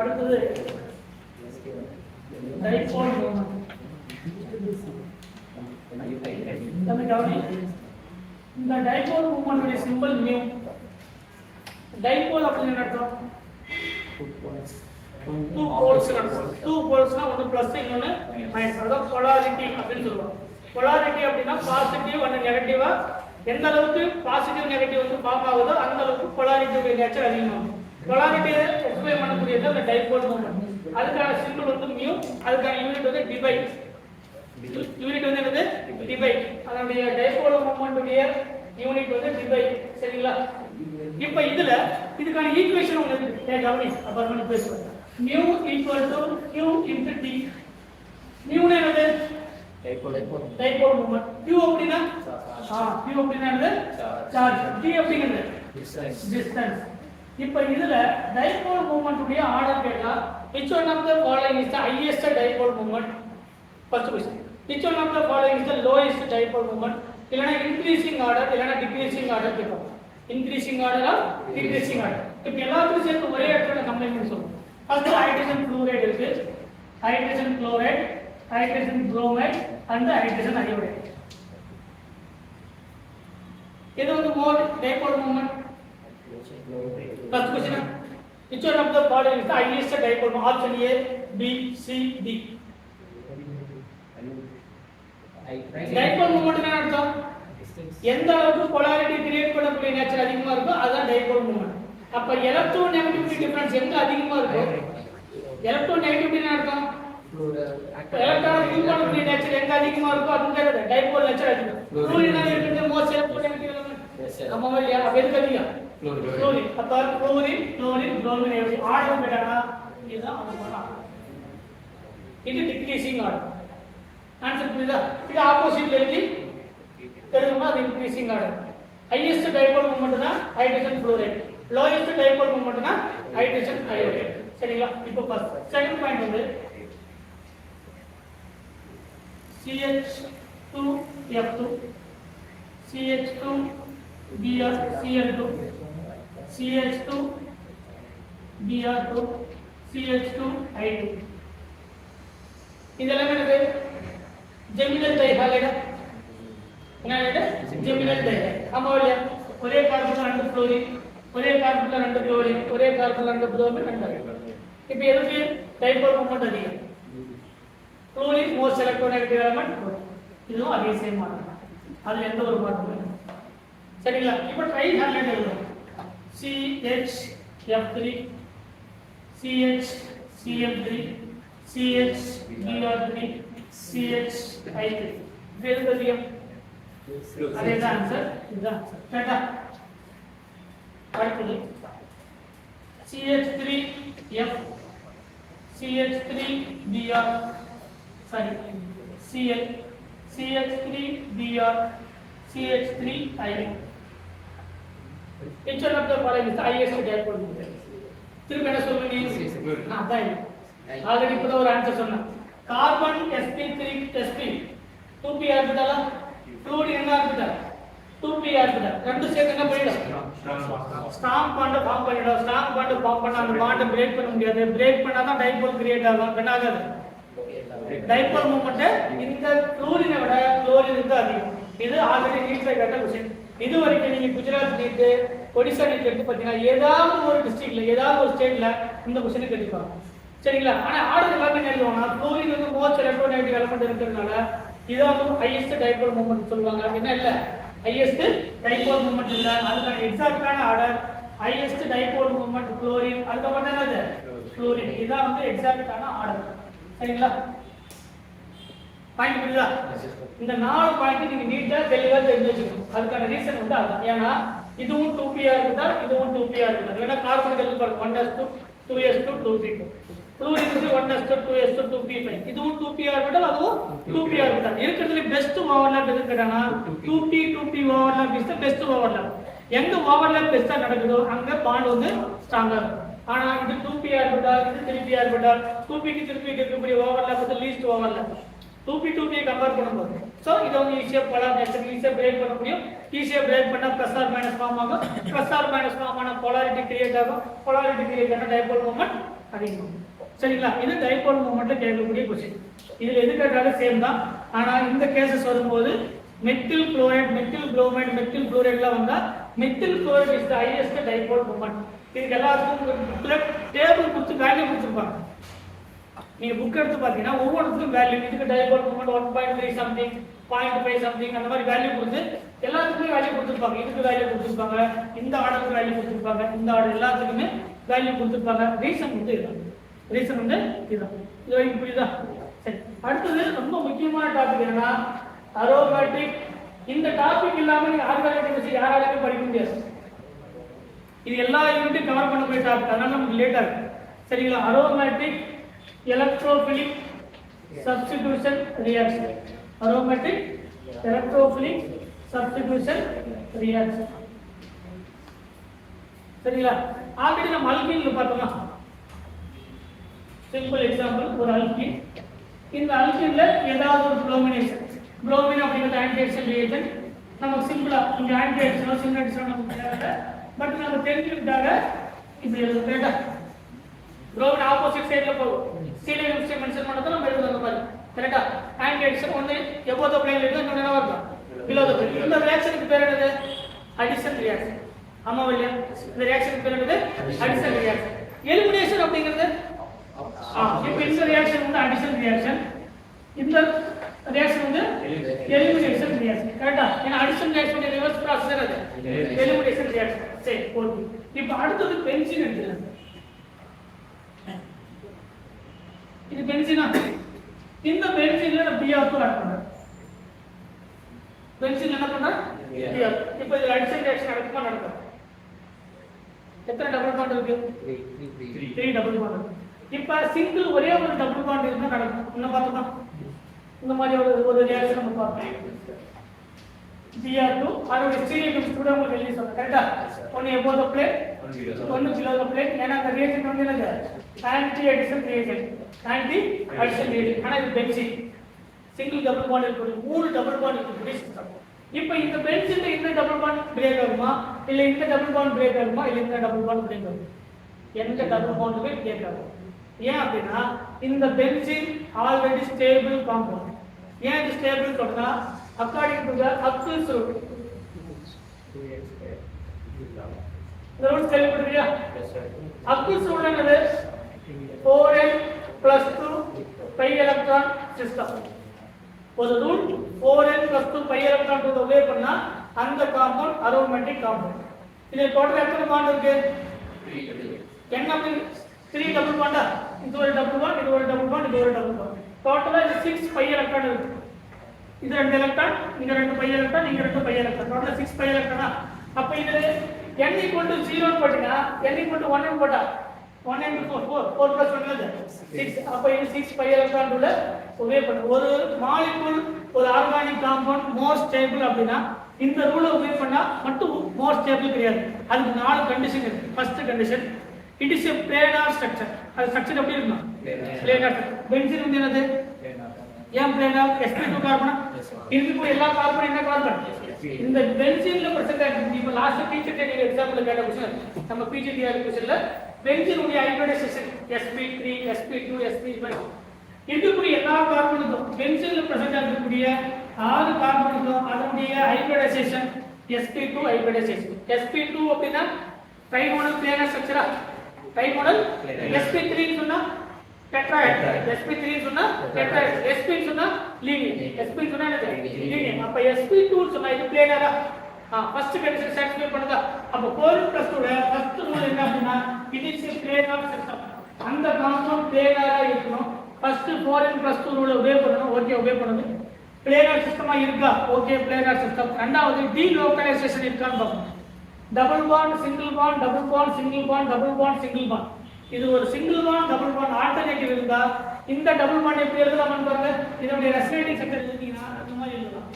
அடுத்தது dipole moment. இந்த dipole moment simple new. Dipole அப்படின்னு அர்த்தம் டூ போல்ஸ் அர்த்தம். டூ போல்ஸ்னா ஒன்னு பிளஸ் இன்னொன்னு மைனஸ். அதாவது போலாரிட்டி அப்படின்னு சொல்லுவாங்க. போலாரிட்டி அப்படின்னா பாசிட்டிவ் அண்ட் நெகட்டிவா எந்த அளவுக்கு பாசிட்டிவ் நெகட்டிவ் வந்து ஃபார்ம் ஆகுதோ அந்த அளவுக்கு போலாரிட்டி நேச்சர் அதிகமாகும். போலாரிட்டியை எக்ஸ்பிளைன் பண்ணக்கூடியது அந்த டைபோல் மூமென்ட். அதுக்கான சிம்பிள் வந்து மியூ. அதுக்கான யூனிட் வந்து டிவை. யூனிட் வந்து என்னது? டிவை. அதனுடைய டைபோல் மூமென்ட் உடைய யூனிட் வந்து டிவை. சரிங்களா? இப்போ இதுக்கான ஈக்குவேஷன் உங்களுக்கு கவனி அப்புறமா பேசுவோம். Mu equal to q into t. மியூனா என்னது? Dipole moment. q அப்படினா q அப்படினா என்னது? சார்ஜ். t அப்படிங்கிறது டிஸ்டன்ஸ். இப்போ இதுல டைபோல் மூமென்ட் உடைய ஆர்டர் கேட்டா which one of the following is the highest dipole moment? First question. Which one of the following is the lowest dipole moment? இல்லனா increasing order இல்லனா decreasing order கேட்பாங்க. increasing order or decreasing order. இப்போ எல்லாத்துக்கும் சேர்த்து ஒரே இடத்துல combine பண்ணி சொல்றோம். ஃபர்ஸ்ட் ஹைட்ரஜன் ஃப்ளூரைடு இருக்கு. Hydrogen chloride, hydrogen bromide and hydrogen iodide. இது வந்து more dipole moment. First question. Which one of the following is the highest dipole moment? Option A, B, C, D. Dipole moment என்ன அர்த்தம்? எந்த அளவுக்கு polarity create பண்ணக்கூடிய nature அதிகமா இருக்கோ அதான் டைபோல் மூமென்ட். அப்ப எலக்ட்ரோ நெகட்டிவிட்டி டிஃபரன்ஸ் எங்க அதிகமா இருக்கோ எலக்ட்ரோ நெகட்டிவிட்டி என்ன அர்த்தம்? எலக்ட்ரான் மூவ் பண்ணக்கூடிய நேச்சர் எங்க அதிகமா இருக்கோ அதுங்கிறது டைபோல் நேச்சர் அதிகம். ஃப்ளூரினா இருக்கிறது மோஸ்ட் எலக்ட்ரோ நெகட்டிவ் எலிமெண்ட். நம்ம வழியா அப்ப அதிகம் ஃப்ளூரின். அப்ப ஃப்ளூரின் எப்படி ஆர்டர் கேட்டானா இதுதான் அது போல. இது டிக்ரீசிங் ஆர்டர். ஆன்சர் புரியுதா? இது ஆப்போசிட்ல எழுதி தெரியுமா? அது increasing order. Highest dipole moment தான் hydrogen fluoride. Lowest dipole moment தான் ஹைட்ரஜன் அயோடைடு. சரிங்களா? இப்போ ஃபர்ஸ்ட் செகண்ட் பாயிண்ட் வந்து CH2F2 CH2Br Cl2 CH2Br2 CH2I2. இதெல்லாம் என்னது? ஜெமினல் டைஹைட்ரைடு. என்னது? ஜெமினல் டைஹைட்ரைடு. ஆமா இல்லையா? ஒரே கார்பன்ல ரெண்டு ஃப்ளோரின், ஒரே கார்பன்ல ரெண்டு குளோரின், ஒரே கார்பன்ல ரெண்டு புரோமின், ரெண்டு அயோடைடு. இப்போ எதுக்கு டைபோல் மூமென்ட் அதிகம்? Fluorine most electronegative element. இதுவும் அதே சேம் மாடல். அதுல எந்த ஒரு மாற்றமும் இல்லை. சரிங்களா? இப்போ ட்ரைஹைட்ரைடு எழுதுறோம். CHF3 CHCl3 CHBr3 CHI3. இது எது அதிகம்? அதேதான் ஆன்சர். இதுதான் கரெக்ட்டா? அடுத்தது CH3F CH3Br sorry Cl CH3Br CH3I. Which one of the following is the highest dipole moment? திரும்ப என்ன சொல்லுவீங்க? அதான் ஆல்ரெடி இப்ப ஒரு ஆன்சர் சொன்னேன். கார்பன் sp3 sp 2p ஆர்பிட்டாலா, ஃப்ளூரின் என்ன ஆர்பிட்டால் 2p ஆர்பிட்டால். ரெண்டு சேர்த்து என்ன பண்ணிடும்? ஸ்ட்ராங் பாண்ட் ஃபார்ம் பண்ணிடும். ஸ்ட்ராங் பாண்ட் ஃபார்ம் பண்ணா அந்த பாண்ட் பிரேக் பண்ண முடியாது. பிரேக் பண்ணா தான் டைபோல் கிரியேட் ஆகும். என்ன ஆகாது? டைபோல் மூமென்ட் இந்த ஃப்ளூரினை விட குளோரின் தான் அதிகம். இது ஆல்ரெடி நீட்ல கேட்ட क्वेश्चन. இது வரைக்கும் நீங்க குஜராத் நீட், ஒடிசா நீட் எடுத்து பாத்தீங்கன்னா ஏதாவது ஒரு டிஸ்ட்ரிக்ட்ல ஏதாவது ஒரு ஸ்டேட்ல இந்த क्वेश्चन கேட்டிருப்பாங்க. சரிங்களா? ஆனா ஆர்டர் எல்லாமே எழுதுவாங்க. ஃப்ளூரின் வந்து மோஸ்ட் எலக்ட்ரோநெகட்டிவ் எலிமெண்ட் இருக்கிறதுனால இதான் வந்து ஹையஸ்ட் டைபோல் மூமென்ட் சொல்லுவாங்க. என்ன இல்ல ஹையஸ்ட் டைபோல் மூமென்ட் இல்ல. அதுக்கான எக்ஸாக்ட்டான order highest dipole moment chlorine, அதுக்கப்புறம் என்னது? ஃப்ளூரின். இதான் வந்து எக்ஸாக்ட்டான ஆர்டர். சரிங்களா? பாயிண்ட் புரியுதா? இந்த 4 பாயிண்ட் நீங்க நீட்டா தெளிவா தெரிஞ்சு வச்சுக்கணும். அதுக்கான ரீசன் வந்து அதான். ஏன்னா இதுவும் 2p இருக்குதா, இதுவும் 2p இருக்குதா. ஏன்னா கார்பனுக்கு எழுதி பாருங்க 1s2 2s2 2p2. ஃப்ளூரின் வந்து 1s2 2s2 2p5. இதுவும் 2p ஆர்பிட்டால், அதுவும் 2p ஆர்பிட்டால். இருக்கிறதுல பெஸ்ட் ஓவர்லாப் எது கேட்டானா 2p 2p overlap is the best overlap. எங்க ஓவர்லாப் பெஸ்டா நடக்குதோ அங்க பாண்ட் வந்து ஸ்ட்ராங்கா இருக்கும். ஆனா இது 2p ஆர்பிட்டால், இது 3p ஆர்பிட்டால். 2p க்கு 3p க்கு இருக்கக்கூடிய ஓவர்லாப் வந்து லீஸ்ட் ஓவர்லாப். 2p கம்பேர் பண்ணும்போது சோ இத வந்து ஈஸியா போலார் நேச்சர் ஈஸியா பிரேக் பண்ண முடியும் ஈஸியா பிரேக் பண்ணா பிளஸ் ஆர் மைனஸ் ஃபார்ம் ஆகும் பிளஸ் ஆர் மைனஸ் ஃபார்ம் ஆன போலாரிட்டி கிரியேட் ஆகும் போலாரிட்டி கிரியேட் ஆன டைபோல் மொமெண்ட் அதிகமாகும் சரிங்களா இது டைபோல் மொமெண்ட்ல கேட்கக்கூடிய क्वेश्चन இதுல எது கேட்டாலும் சேம் தான் ஆனா இந்த கேसेस வரும்போது methyl chloride methyl bromide methyl குளோரைட்ல வந்தா methyl chloride is the highest dipole moment இதுக்கு எல்லாத்துக்கும் புக்ல டேபிள் கொடுத்து வேல்யூ கொடுத்திருப்பாங்க நீங்க புக் எடுத்து பாத்தீங்கன்னா ஒவ்வொருத்துக்கும் வேல்யூ இதுக்கு டைபோல் மொமெண்ட் 1.3 சம்திங் 0.5 சம்திங் அந்த மாதிரி வேல்யூ கொடுத்து எல்லாத்துக்குமே வேல்யூ கொடுத்திருப்பாங்க இதுக்கு வேல்யூ கொடுத்திருப்பாங்க இந்த ஆர்டருக்கு வேல்யூ கொடுத்திருப்பாங்க இந்த ஆர்டர் எல்லாத்துக்குமே வேல்யூ கொடுத்திருப்பாங்க ரீசன் வந்து இதுதான் ரீசன் வந்து இதுதான் இது வரைக்கும் புரியுதா சரி அடுத்தது ரொம்ப முக்கியமான டாபிக் என்னன்னா அரோமேட்டிக் இந்த டாபிக் இல்லாம நீங்க ஆர்கானிக் வச்சு யாராலையும் படிக்க முடியாது இது எல்லா யூனிட்டும் கவர் பண்ண போய் டாபிக் அதனால நமக்கு லேட்டா இருக்கு சரிங்களா aromatic electrophilic substitution reaction aromatic electrophilic substitution reaction சரிங்களா ஆல்ரெடி நம்ம அல்கீன்ல பார்த்தோமா சிம்பிள் எக்ஸாம்பிள் ஒரு அல்கீன் இந்த அல்கீன்ல ஏதாவது ஒரு புரோமினேஷன் புரோமின் அப்படிங்கிற ஆன்டி ஆக்சிடென்ட் ரியேஜென்ட் நமக்கு சிம்பிளா இந்த ஆன்டி ஆக்சிடென்ட் சின்னடிஷன் நமக்கு தேவை பட் நம்ம தெரிஞ்சுக்கிட்டாங்க இப்படி எழுதுறேடா புரோமின் ஆப்போசிட் சைடுல போகும் சீல யூனிட் மென்ஷன் பண்ணத நம்ம எழுதுற மாதிரி கரெக்ட்டா ஆன்டி ஆக்சிடென்ட் ஒன்னு எபோவ் தி பிளேன் இருக்கு இன்னொன்னு என்ன வரும் பிலோ தி பிளேன் இந்த ரியாக்ஷனுக்கு பேர் என்னது அடிஷன் ரியாக்ஷன் ஆமா இல்லையா இந்த ரியாக்ஷனுக்கு பேர் என்னது அடிஷன் ரியாக்ஷன் எலிமினேஷன் அப்படிங்கிறது இப்போ இந்த ரியாக்ஷன் வந்து அடிஷன் ரியாக்ஷன் இந்த ரியாக்ஷன் வந்து எலிமினேஷன் ரியாக்ஷன் கரெக்ட்டா ஏன்னா அடிஷன் ரியாக்ஷன் ரிவர்ஸ் ப்ராசஸ் அது எலிமினேஷன் ரியாக்ஷன் சரி ஓகே இப்போ அடுத்து பென்சீன் எடுத்துக்கலாம் இது பென்சீனா இந்த பென்சீன்ல நான் Br2 ஆட் பண்றேன் பென்சீன் என்ன பண்றேன் Br இப்போ இது அடிஷன் ரியாக்ஷன் நடக்குமா நடக்கும் எத்தனை டபுள் பாண்ட் இருக்கு 3 டபுள் பாண்ட் இப்போ சிங்கிள் ஒரே ஒரு டபுள் பாண்ட் இருந்தா நடக்கும் என்ன பார்த்தோமா இந்த மாதிரி ஒரு ரியாக்ஷன் நம்ம பார்ப்போம் Br2 அதோட ஸ்டீரியோ ஸ்டூடியோ உங்களுக்கு எழுதி சொல்றேன் கரெக்ட்டா ஒன்னு above the plate ஒன்னு below the plate ஏனா அந்த ரியாக்ஷன் வந்து என்னது anti addition reaction anti addition reaction ஆனா இது பென்சீன் சிங்கிள் டபுள் பாண்ட் இருக்கு மூணு டபுள் பாண்ட் இருக்கு இப்போ இந்த பென்சீன்ல இந்த டபுள் பாண்ட் பிரேக் ஆகுமா இல்ல இந்த டபுள் பாண்ட் பிரேக் ஆகுமா இல்ல இந்த டபுள் பாண்ட் பிரேக் ஆகுமா எந்த டபுள் பாண்டுமே பிரேக் ஆகும் ஏன் அப்படினா இந்த பென்சீன் ஆல்ரெடி ஸ்டேபிள் காம்பவுண்ட் ஏன் இது ஸ்டேபிள் சொல்றா according to the Apple's rule the rule கேள்விப்பட்டிருக்கியா Apple's rule என்னது 4n plus 2 pi electron system ஒரு rule 4n plus 2 pi electron rule obey பண்ணா அந்த காம்பவுண்ட் அரோமேட்டிக் காம்பவுண்ட் இது டோட்டல் எத்தனை பாண்ட் இருக்கு 3 என்ன 3 டபுள் பாண்டா இது ஒரு டபுள் பாண்ட் இது ஒரு டபுள் பாண்ட் இது ஒரு டபுள் பாண்ட் டோட்டலா 6 pi electron இருக்கு இது ரெண்டு எலக்ட்ரான் இங்க ரெண்டு பை எலக்ட்ரான் இங்க ரெண்டு பை எலக்ட்ரான் டோட்டல் 6 பை எலக்ட்ரானா அப்ப இதுல n = 0 போட்டீங்க n = 1 ன்னு போட்டா 1 * 4 4 + 1 என்னது 6 அப்ப இது 6 பை எலக்ட்ரான் உள்ள ஒரே பண்ணு ஒரு மாலிக்யூல் ஒரு ஆர்கானிக் காம்பவுண்ட் மோர் ஸ்டேபிள் அப்படினா இந்த ரூலை ஒபே பண்ணா மட்டும் மோர் ஸ்டேபிள் கிடையாது அதுக்கு நாலு கண்டிஷன் இருக்கு first condition it is a planar structure அது ஸ்ட்ரக்சர் எப்படி இருக்கும் planar பென்சீன் வந்து என்னது ஏன் பிளேனார் sp2 கார்பன் இதுக்கு எல்லா கார்பன் என்ன கார்பன் இந்த பென்சீன்ல பிரசன்ட் ஆயிருக்கு இப்போ லாஸ்ட் டீச்சர் ட்ரெய்னிங் எக்ஸாம்பிள் கேட்ட क्वेश्चन நம்ம பிஜிடிஆர் क्वेश्चनல பென்சீன் உடைய ஹைபிரிடைசேஷன் sp3 sp2 sp1 இதுக்கு எல்லா கார்பனுக்கும் பென்சீன்ல பிரசன்ட் ஆகக்கூடிய ஆறு கார்பனுக்கும் அதனுடைய ஹைபிரிடைசேஷன் sp2 ஹைபிரிடைசேஷன் sp2 அப்படினா ட்ரைகோனல் பிளேனார் ஸ்ட்ரக்சரா ட்ரைகோனல் sp3 சொன்னா டெட்ராஹெட் sp3 சொன்னா டெட்ராஹெட் sp சொன்னா லீனியர் sp சொன்னா என்னது லீனியர் அப்ப sp2 சொன்னா இது பிளேனரா ஃபர்ஸ்ட் கண்டிஷன் சாட்டிஸ்ஃபை பண்ணுதா அப்ப 4 + 2 ல ஃபர்ஸ்ட் ரூல் என்ன அப்படினா it is a planar system அந்த காம்பவுண்ட் பிளேனரா இருக்கணும் ஃபர்ஸ்ட் 4n + 2 ரூல் ஒபே பண்ணனும் ஓகே ஒபே பண்ணனும் பிளேனர் சிஸ்டமா இருக்கா ஓகே பிளேனர் சிஸ்டம் ரெண்டாவது டீலோகலைசேஷன் இருக்கான்னு பாப்போம் double bond single bond double bond single bond double bond single bond இது ஒரு single bond double bond alternative இருந்தா இந்த டபுள் பாண்ட் எப்படி எழுதலாம்னு பாருங்க இதோட ரெசனேட்டிங் ஸ்ட்ரக்சர் எழுதினா அந்த மாதிரி எழுதலாம்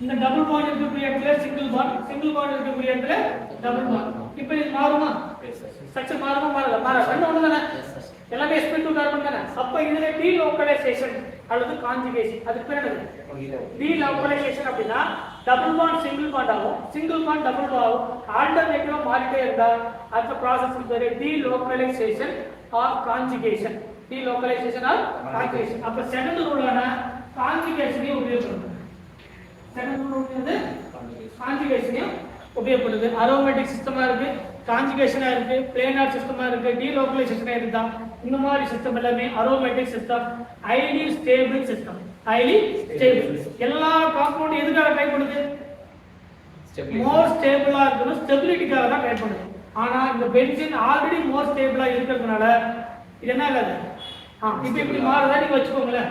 இந்த டபுள் பாண்ட் இருக்கக்கூடிய இடத்துல சிங்கிள் பாண்ட் இருக்கக்கூடிய இடத்துல டபுள் பாண்ட் இப்போ இது மாறுமா ஸ்ட்ரக்சர் மாறுமா மாறல ரெண்டு ஒண்ணு தானே எல்லாமே sp2 கார்பன் தானே. அப்ப இதுல delocalization அல்லது conjugation அதுக்கு பேர் என்னது? delocalization அப்படினா டபுள் பாண்ட் சிங்கிள் பாண்ட் ஆகும், சிங்கிள் பாண்ட் டபுள் பாண்ட் ஆகும், ஆல்டர்னேட்டிவா மாறிட்டே இருந்தா அந்த process பேரு delocalization or conjugation. delocalization or conjugation. அப்ப செகண்ட் ரூலான conjugation உபயோகிக்கணும். செகண்ட் ரூல் வந்து conjugation உபயோகப்படுது. அரோமேட்டிக் சிஸ்டமா இருக்கு, கான்ஜுகேஷனா இருக்கு, பிளேனார் சிஸ்டமா இருக்கு, டீலோகலைசேஷனா இருந்தா இந்த மாதிரி சிஸ்டம் எல்லாமே aromatic system, highly stable system. Highly stable எல்லா காம்பவுண்ட் எதுக்காக ட்ரை பண்ணுது? மோர் ஸ்டேபிளா இருக்கணும், ஸ்டெபிலிட்டிக்காக தான் ட்ரை பண்ணுது. ஆனா இந்த பென்சீன் ஆல்ரெடி மோர் ஸ்டேபிளா இருக்கிறதுனால இது என்ன ஆகாது. இப்போ இப்படி மாறுதா நீங்க வச்சுக்கோங்களேன்.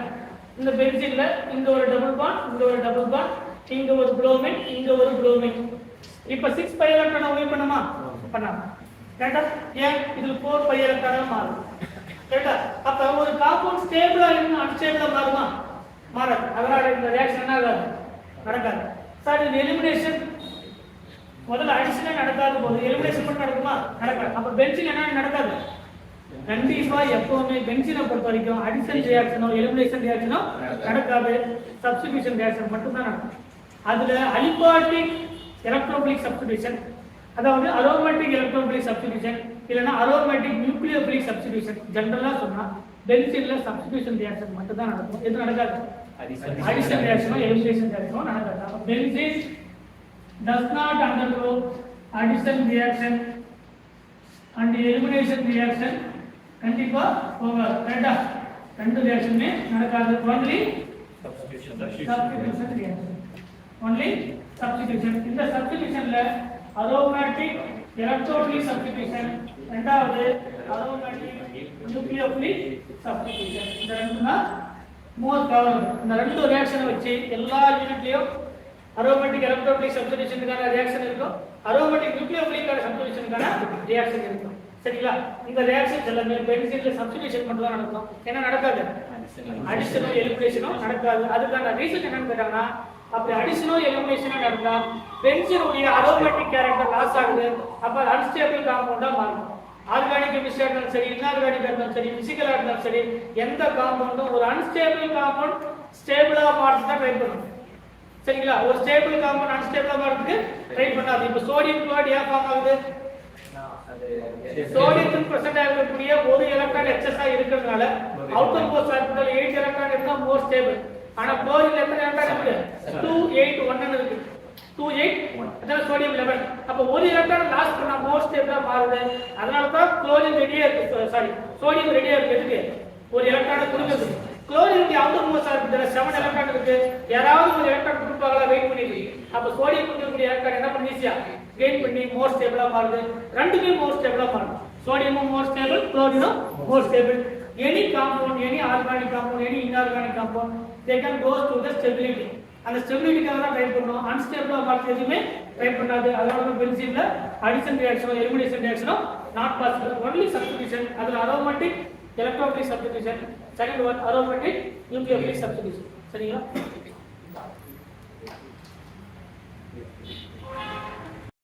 இந்த பென்சீன்ல இந்த ஒரு டபுள் பாண்ட், இந்த ஒரு டபுள் பாண்ட், இங்க ஒரு புரோமின், இங்க ஒரு புரோமின். இப்ப 6 பை எலக்ட்ரான் உபயோக பண்ணுமா? பண்ணலாம். கரெக்ட்டா? ஏன் இதுல 4 பை எலக்ட்ரான் மாறும். கரெக்ட்டா? அப்ப ஒரு காம்பவுண்ட் ஸ்டேபிளா இருந்து அன்ஸ்டேபிளா மாறுமா? மாறாது. அதனால இந்த ரியாக்ஷன் என்ன ஆகாது, நடக்காது. சார் இந்த எலிமினேஷன் முதல்ல அடிஷனே நடக்காத போது எலிமினேஷன் மட்டும் நடக்குமா? நடக்காது. அப்ப பென்சீன் என்ன நடக்காது. கண்டிப்பா எப்பவுமே பென்சீனை பொறுத்த வரைக்கும் அடிஷன் ரியாக்ஷனோ எலிமினேஷன் ரியாக்ஷனோ நடக்காது. சப்ஸ்டிடியூஷன் ரியாக்ஷன் மட்டும் தான் நடக்கும். அதுல அலிபாட்டிக் எலக்ட்ரோபிலிக் சப்ஸ்டிடியூஷன், அதாவது அரோமேட்டிக் எலக்ட்ரோபிலிக் சப்ஸ்டிடியூஷன் இல்லனா அரோமேட்டிக் நியூக்ளியோபிலிக் சப்ஸ்டிடியூஷன் ஜெனரலா சொன்னா பென்சீன்ல சப்ஸ்டிடியூஷன் ரியாக்ஷன் மட்டும் தான் நடக்கும். எது நடக்காது? அடிஷன் ரியாக்ஷனோ எலிமினேஷன் ரியாக்ஷனோ நடக்காது. Benzene does not undergo addition reaction and elimination reaction. கண்டிப்பா போகாது. கரெக்ட்டா? ரெண்டு ரியாக்ஷனுமே நடக்காது. only substitution reaction. only substitution. இந்த சப்ஸ்டிடியூஷன்ல அரோமேட்டிக் எலக்ட்ரோபிலிக் சப்ஸ்டிடியூஷன், இரண்டாவது அரோமேட்டிக் நியூக்ளியோபிலிக் சப்ஸ்டிடியூஷன். இந்த ரெண்டுனா மோர் பவர். இந்த ரெண்டு ரியாக்ஷனை வச்சு எல்லா யூனிட்லயும் அரோமேட்டிக் எலக்ட்ரோபிலிக் சப்ஸ்டிடியூஷனுக்கான ரியாக்ஷன் இருக்கும், அரோமேட்டிக் நியூக்ளியோபிலிக் சப்ஸ்டிடியூஷனுக்கான ரியாக்ஷன் இருக்கும். சரிங்களா? இந்த ரியாக்ஷன் எல்லாமே பென்சீன்ல சப்ஸ்டிடியூஷன் மட்டும் தான் நடக்கும். என்ன நடக்காது? அடிஷனோ எலிமினேஷனோ நடக்காது. அதுக்கான ரீசன் என்னன்னு கேட்டாங்கன்னா, அப்படி அடிஷனோ எலிமினேஷனோ நடந்தா பென்சீனுடைய அரோமேட்டிக் கேரக்டர் லாஸ் ஆகுது. அப்ப அன்ஸ்டேபிள் காம்பவுண்டா மாறும். ஆர்கானிக் கெமிஸ்ட்ரியா இருந்தாலும் சரி, இன்ஆர்கானிக்கா இருந்தாலும் சரி, பிசிக்கலா இருந்தாலும் சரி, எந்த காம்பவுண்டும் ஒரு அன்ஸ்டேபிள் காம்பவுண்ட் ஸ்டேபிளா மாறுறது தான் ட்ரை பண்ணும். சரிங்களா? ஒரு ஸ்டேபிள் காம்பவுண்ட் அன்ஸ்டேபிளா மாறுறதுக்கு ட்ரை பண்ணாது. இப்போ சோடியம் குளோரைடு ஏன் ஃபார்ம் ஆகுது? சோடியத்தின் பிரசன்ட் ஆகக்கூடிய ஒரு எலக்ட்ரான் எக்ஸஸா இருக்கிறதுனால அவுட்டர் மோஸ்ட் ஆர்பிட்டல் 8 எலக்ட்ரான் இருந்தா மோர் ஸ்டேபிள். ஆனா குளோரின்ல எத்தனை எலக்ட்ரான் இருக்கு? 2 8 1 இருக்கு. 2 8 அதான் சோடியம் 11. அப்ப ஒரு எலக்ட்ரான் லாஸ் பண்ணா மோர் ஸ்டேபிளா மாறுது. அதனால தான் குளோரின் ரெடியா இருக்கு, சாரி சோடியம் ரெடியா இருக்கு. எதுக்கு? ஒரு எலக்ட்ரானை கொடுக்குது. குளோரினுடைய அவுட்டர் மோஸ்ட் ஆர்பிட்டல்ல 7 எலக்ட்ரான் இருக்கு. யாராவது ஒரு எலக்ட்ரான் கொடுப்பாங்களா? வெயிட் பண்ணி. அப்ப சோடியம் கொடுக்கக்கூடிய எலக்ட்ரான் என்ன பண்ணி ஈஸியா கெயின் பண்ணி மோர் ஸ்டேபிளா மாறுது. ரெண்டுமே மோர் ஸ்டேபிளா மாறுது. சோடியமும் மோர் ஸ்டேபிள், குளோரினும் more stable. any compound, any organic compound, any inorganic compound, they can go to the stability. அந்த ஸ்டெபிலிட்டிக்காக தான் ட்ரை பண்ணோம். அன்ஸ்டேபிளா மார்க் எதுவுமே ட்ரை பண்ணாது. அதனால தான் பென்சீன்ல அடிஷன் ரியாக்ஷனோ எலிமினேஷன் ரியாக்ஷனோ நாட் பாசிபிள். Only substitution. அதுல aromatic electrophilic substitution, second one aromatic nucleophilic substitution. சரிங்களா?